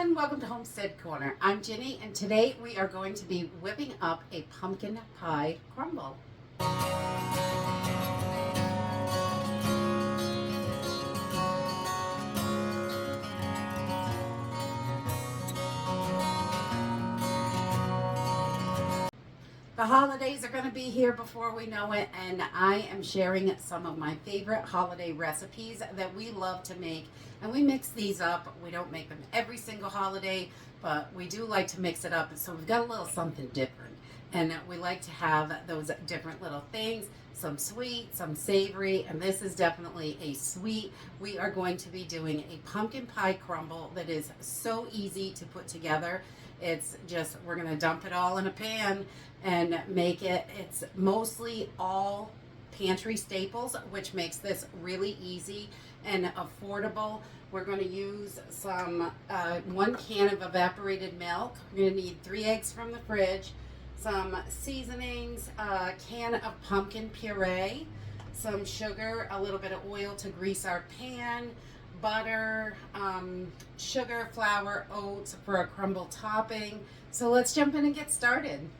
everyone, welcome to Homestead Corner. I'm Ginny, and today we are going to be whipping up a pumpkin pie crumble. The holidays are going to be here before we know it, and I am sharing some of my favorite holiday recipes that we love to make. And we mix these up. We don't make them every single holiday, but we do like to mix it up. So we've got a little something different. And we like to have those different little things, some sweet, some savory, and this is definitely a sweet. We are going to be doing a pumpkin pie crumble that is so easy to put together. It's just, we're going to dump it all in a pan and make it. It's mostly all pantry staples, which makes this really easy and affordable. We're going to use some 1 can of evaporated milk. We're going to need 3 eggs from the fridge, some seasonings, a can of pumpkin puree, some sugar, a little bit of oil to grease our pan, butter, sugar, flour, oats for a crumble topping. So let's jump in and get started.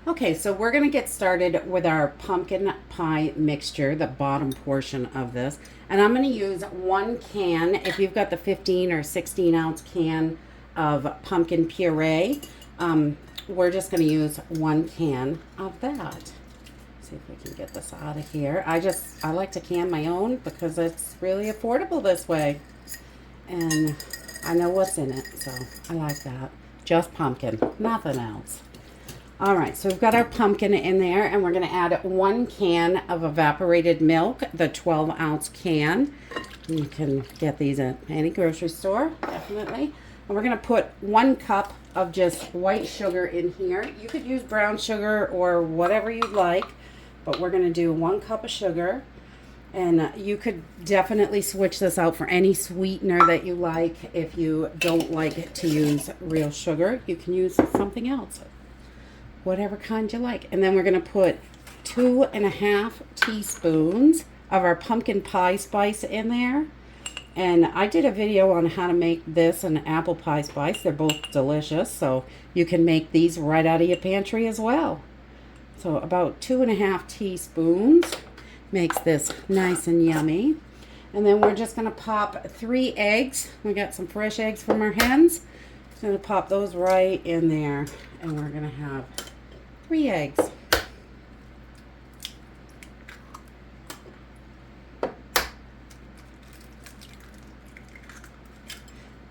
Okay, so we're going to get started with our pumpkin pie mixture, the bottom portion of this. And I'm going to use 1 can, if you've got the 15 or 16 ounce can of pumpkin puree, we're just going to use 1 can of that. See if we can get this out of here. I like to can my own because it's really affordable this way. And I know what's in it, so I like that. Just pumpkin, nothing else. All right, so we've got our pumpkin in there, and we're going to add 1 can of evaporated milk, the 12 ounce can. You can get these at any grocery store, definitely. And we're going to put 1 cup of just white sugar in here. You could use brown sugar or whatever you like, but we're going to do 1 cup of sugar. And you could definitely switch this out for any sweetener that you like. If you don't like to use real sugar, you can use something else, whatever kind you like. And then we're going to put 2.5 teaspoons of our pumpkin pie spice in there. And I did a video on how to make this and apple pie spice. They're both delicious, so you can make these right out of your pantry as well. So about 2.5 teaspoons makes this nice and yummy. And then we're just going to pop 3 eggs. We got some fresh eggs from our hens. Just going to pop those right in there, and we're going to have 3 eggs.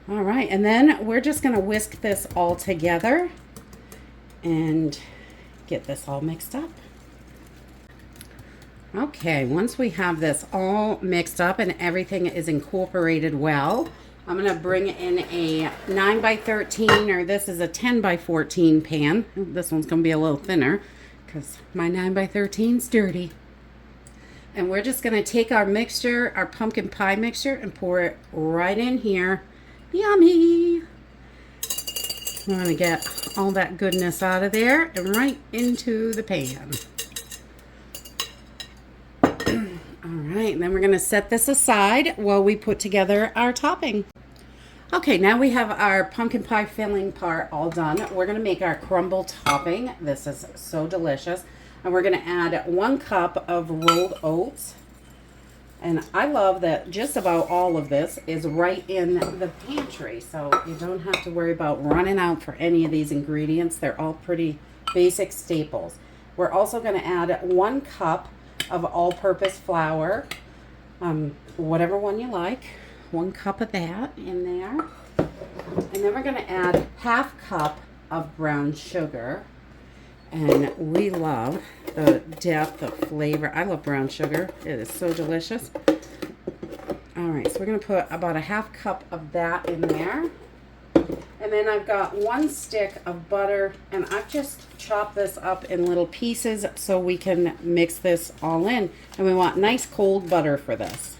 All right, and then we're just going to whisk this all together and get this all mixed up. Okay, once we have this all mixed up and everything is incorporated well, I'm going to bring in a 9 by 13, or this is a 10 by 14 pan. This one's going to be a little thinner because my 9 by 13 is dirty. And we're just going to take our mixture, our pumpkin pie mixture, and pour it right in here. Yummy! We're going to get all that goodness out of there and right into the pan. All right, and then we're going to set this aside while we put together our topping. Okay, now we have our pumpkin pie filling part all done. We're going to make our crumble topping. This is so delicious. And we're going to add 1 cup of rolled oats. And I love that just about all of this is right in the pantry, so you don't have to worry about running out for any of these ingredients. They're all pretty basic staples. We're also going to add 1 cup of all-purpose flour, whatever one you like. 1 cup of that in there. And then we're going to add 1/2 cup of brown sugar. And we love the depth of flavor. I love brown sugar. It is so delicious. All right, so we're going to put about 1/2 cup of that in there. And then I've got 1 stick of butter, and I've just chopped this up in little pieces so we can mix this all in. And we want nice cold butter for this.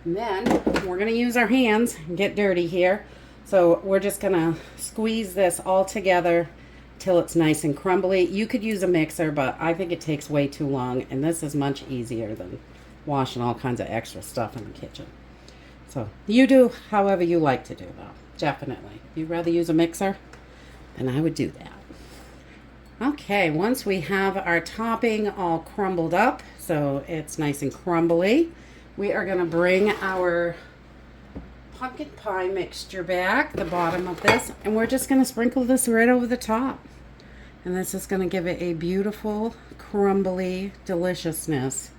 And then we're going to use our hands and get dirty here. So we're just going to squeeze this all together till it's nice and crumbly. You could use a mixer, but I think it takes way too long, and this is much easier than washing all kinds of extra stuff in the kitchen. So you do however you like to do though, definitely. If you'd rather use a mixer, then I would do that. Okay, once we have our topping all crumbled up, so it's nice and crumbly, we are gonna bring our pumpkin pie mixture back, the bottom of this, and we're just gonna sprinkle this right over the top. And this is gonna give it a beautiful, crumbly deliciousness.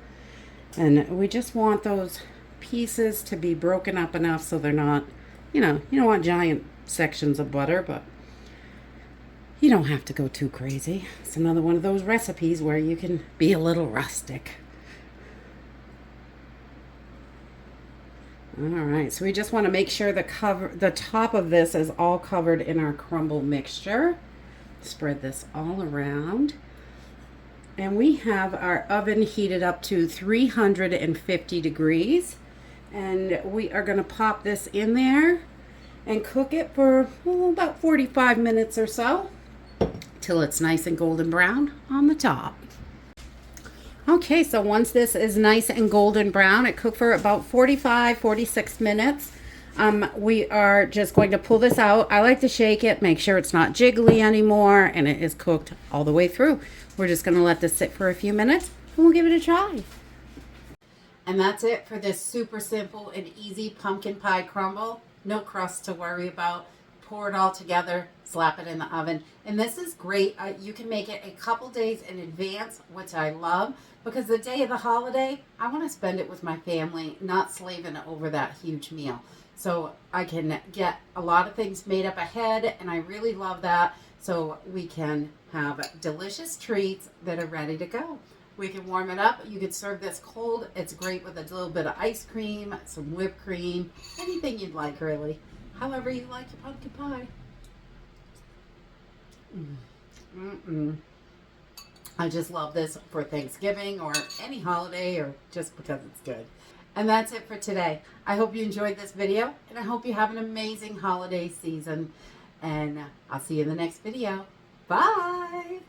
And we just want those pieces to be broken up enough so they're not, you don't want giant sections of butter, but you don't have to go too crazy. It's another one of those recipes where you can be a little rustic. All right, so we just want to make sure the top of this is all covered in our crumble mixture. Spread this all around. And we have our oven heated up to 350 degrees. And we are going to pop this in there and cook it for about 45 minutes or so till it's nice and golden brown on the top. Okay, so once this is nice and golden brown, it cooked for about 46 minutes. We are just going to pull this out. I like to shake it, make sure it's not jiggly anymore, and it is cooked all the way through. We're just going to let this sit for a few minutes and we'll give it a try. And that's it for this super simple and easy pumpkin pie crumble. No crust to worry about. Pour it all together, slap it in the oven. And this is great. You can make it a couple days in advance, which I love, because the day of the holiday, I want to spend it with my family, not slaving over that huge meal. So I can get a lot of things made up ahead, and I really love that. So we can have delicious treats that are ready to go. We can warm it up. You could serve this cold. It's great with a little bit of ice cream, some whipped cream, anything you'd like, really. However you like your pumpkin pie. I just love this for Thanksgiving or any holiday, or just because it's good. And that's it for today. I hope you enjoyed this video, and I hope you have an amazing holiday season. And I'll see you in the next video. Bye!